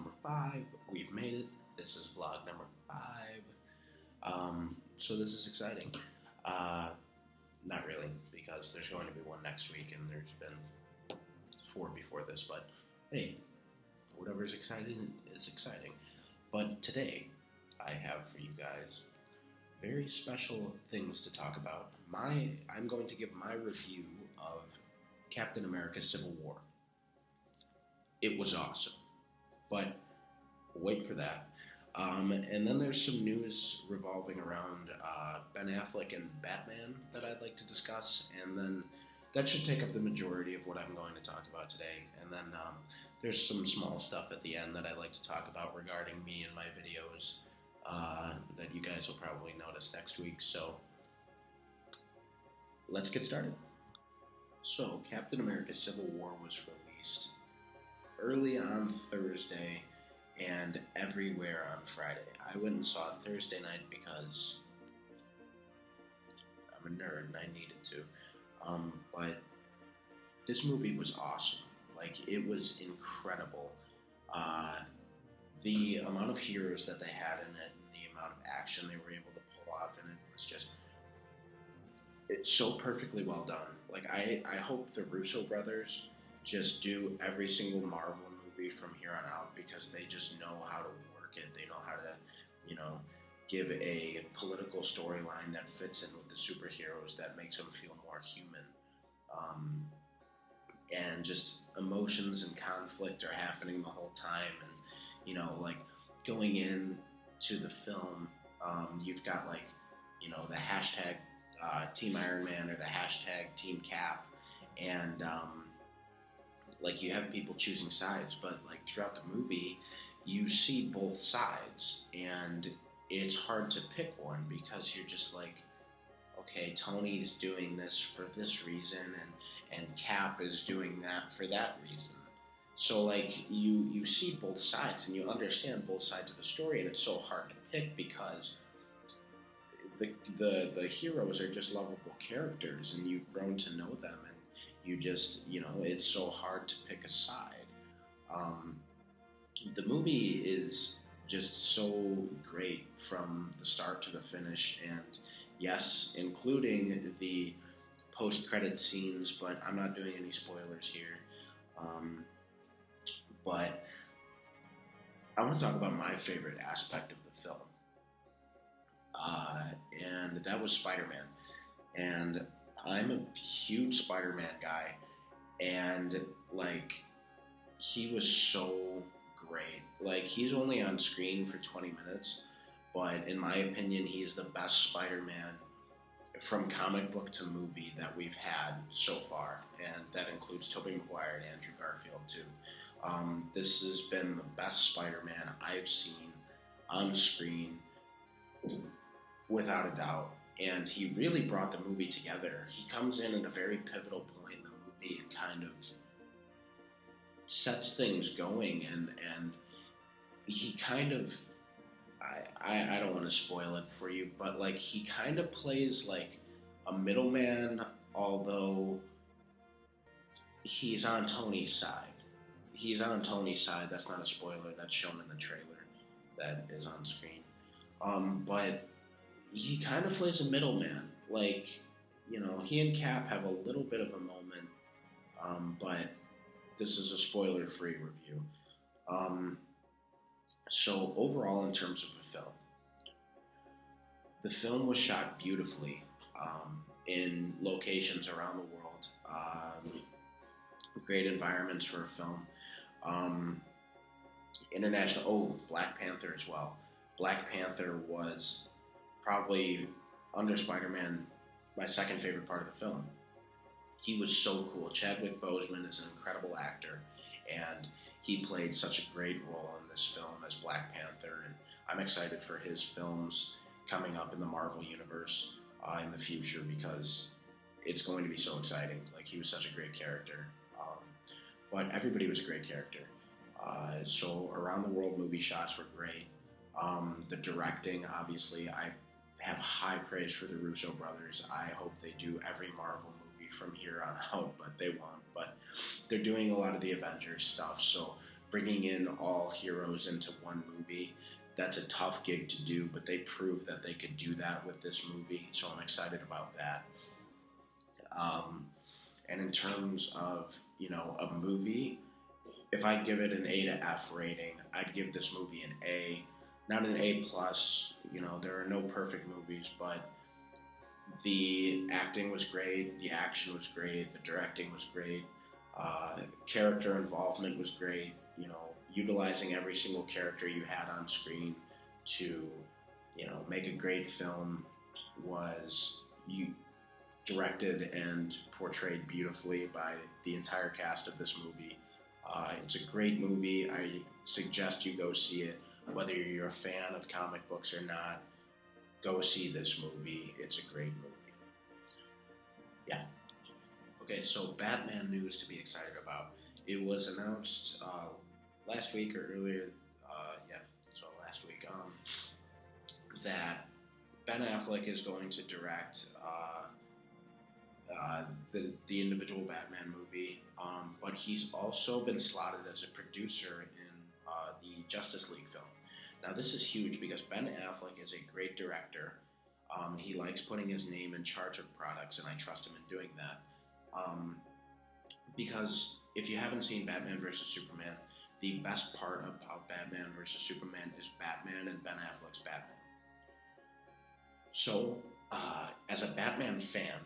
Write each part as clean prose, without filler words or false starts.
number 5. We've made it. This is vlog number 5. So this is exciting. Uh, Not really, because there's going to be one next week, and there's been 4 before this. But hey, whatever is exciting is exciting. But today, I have for you guys very special things to talk about. I'm going to give my review of Captain America: Civil War. It was awesome, but wait for that. And then there's some news revolving around Ben Affleck and Batman that I'd like to discuss, and then that should take up the majority of what I'm going to talk about today. And then there's some small stuff at the end that I'd like to talk about regarding me and my videos that you guys will probably notice next week. So let's get started. So Captain America: Civil War was released early on Thursday and everywhere on Friday. I went and saw it Thursday night because I'm a nerd and I needed to. But this movie was awesome. Like, it was incredible. The amount of heroes that they had in it and the amount of action they were able to pull off in it was just, it's so perfectly well done. Like, I hope the Russo brothers just do every single Marvel movie from here on out, because they just know how to work it. They know how to, give a political storyline that fits in with the superheroes, that makes them feel more human. And just emotions and conflict are happening the whole time. And, like, going in to the film, you've got, like, the hashtag Team Iron Man or the hashtag Team Cap. And, like, you have people choosing sides, but, like, throughout the movie, you see both sides, and it's hard to pick one, because you're just like, okay, Tony's doing this for this reason, and Cap is doing that for that reason. So, like, you see both sides, and you understand both sides of the story, and it's so hard to pick, because the heroes are just lovable characters, and you've grown to know them, and you just, it's so hard to pick a side. The movie is just so great from the start to the finish, and yes, including the post-credit scenes, but I'm not doing any spoilers here. But I want to talk about my favorite aspect of the film, and that was Spider-Man. And I'm a huge Spider-Man guy, and, like, he was so great. Like, he's only on screen for 20 minutes, but in my opinion, he's the best Spider-Man from comic book to movie that we've had so far, and that includes Tobey Maguire and Andrew Garfield too. This has been the best Spider-Man I've seen on screen, without a doubt. And he really brought the movie together. He comes in at a very pivotal point in the movie and kind of sets things going, and he kind of, I don't want to spoil it for you, but, like, he kind of plays like a middleman, although he's on Tony's side. He's on Tony's side. That's not a spoiler. That's shown in the trailer that is on screen. But he kind of plays a middleman. Like, he and Cap have a little bit of a moment, but this is a spoiler-free review. So overall, in terms of the film was shot beautifully in locations around the world. Great environments for a film. Black Panther as well. Black Panther was probably, under Spider-Man, my second favorite part of the film. He was so cool. Chadwick Boseman is an incredible actor, and he played such a great role in this film as Black Panther, and I'm excited for his films coming up in the Marvel Universe in the future, because it's going to be so exciting. Like, he was such a great character. But everybody was a great character. So around the world movie shots were great. The directing, obviously, I have high praise for the Russo brothers. I hope they do every Marvel movie from here on out, but they won't. But they're doing a lot of the Avengers stuff, so bringing in all heroes into one movie. That's a tough gig to do, but they proved that they could do that with this movie, so I'm excited about that. And in terms of, a movie, if I give it an A to F rating, I'd give this movie an A, not an A plus. There are no perfect movies, but the acting was great, the action was great, the directing was great, character involvement was great. Utilizing every single character you had on screen to, make a great film was directed and portrayed beautifully by the entire cast of this movie. It's a great movie. I suggest you go see it, whether you're a fan of comic books or not. Go see this movie. It's a great movie. Yeah. Okay, so Batman news to be excited about. It was announced last week or earlier, last week, that Ben Affleck is going to direct the individual Batman movie, but he's also been slotted as a producer in the Justice League film. Now, this is huge because Ben Affleck is a great director. He likes putting his name in charge of products, and I trust him in doing that. Because if you haven't seen Batman vs. Superman, the best part about Batman vs. Superman is Batman and Ben Affleck's Batman. So, as a Batman fan,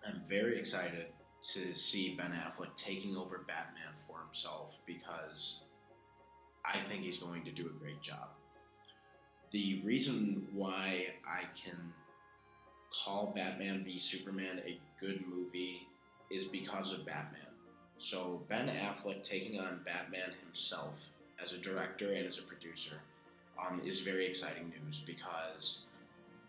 I'm very excited to see Ben Affleck taking over Batman for himself because I think he's going to do a great job. The reason why I can call Batman v Superman a good movie is because of Batman. So Ben Affleck taking on Batman himself as a director and as a producer is very exciting news because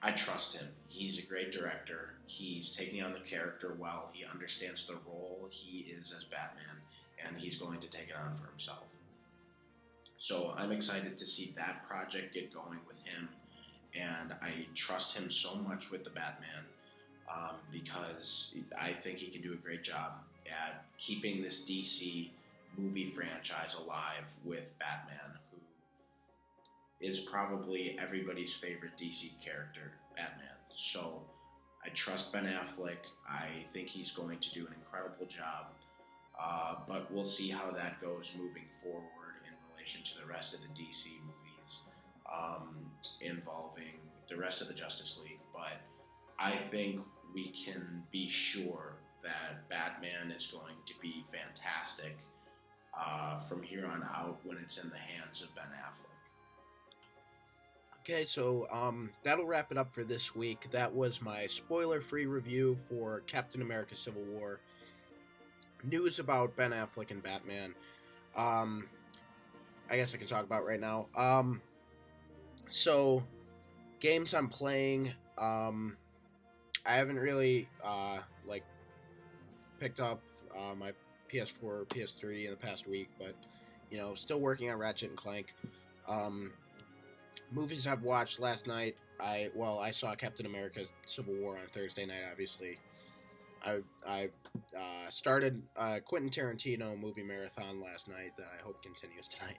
I trust him. He's a great director. He's taking on the character well. He understands the role he is as Batman, and he's going to take it on for himself. So I'm excited to see that project get going with him, and I trust him so much with the Batman because I think he can do a great job at keeping this DC movie franchise alive with Batman, who is probably everybody's favorite DC character, Batman. So I trust Ben Affleck. I think he's going to do an incredible job, but we'll see how that goes moving forward in relation to the rest of the DC movies involving the rest of the Justice League. But I think we can be sure that Batman is going to be fantastic from here on out when it's in the hands of Ben Affleck. Okay, so that'll wrap it up for this week. That was my spoiler-free review for Captain America Civil War. News about Ben Affleck and Batman. I guess I can talk about right now. So, games I'm playing, I haven't really, picked up my PS4 or PS3 in the past week, but, still working on Ratchet and Clank. Movies I've watched last night, I saw Captain America Civil War on Thursday night, obviously. I started a Quentin Tarantino movie marathon last night that I hope continues tonight.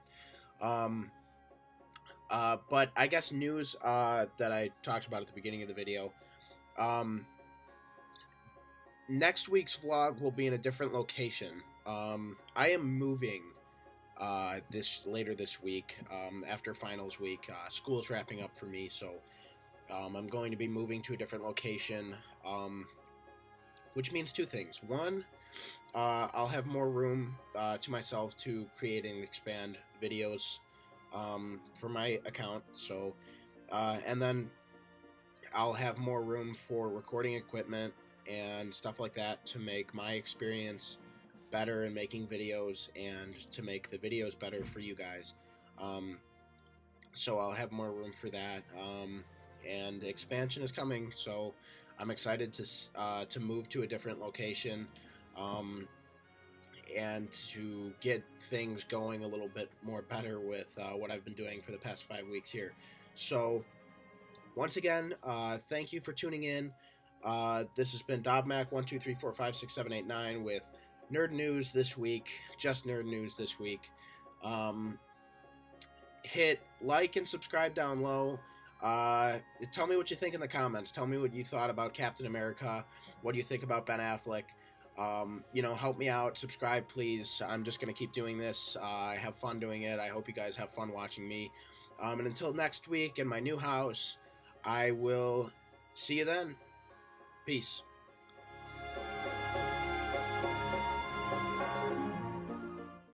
But I guess news that I talked about at the beginning of the video. Next week's vlog will be in a different location. I am moving later this week after finals week. School's wrapping up for me, so I'm going to be moving to a different location, which means two things. One, I'll have more room to myself to create and expand videos for my account. So, and then I'll have more room for recording equipment and stuff like that to make my experience better in making videos and to make the videos better for you guys. So I'll have more room for that. And expansion is coming, so I'm excited to move to a different location and to get things going a little bit more better with what I've been doing for the past 5 weeks here. So once again, thank you for tuning in. This has been DobMac 1 2 3 4 5 6 7 8 9 with nerd news this week. Just nerd news this week. Hit like and subscribe down low. Tell me what you think in the comments. Tell me what you thought about Captain America. What do you think about Ben Affleck? Help me out. Subscribe, please. I'm just going to keep doing this. I have fun doing it. I hope you guys have fun watching me. And until next week in my new house, I will see you then. Peace.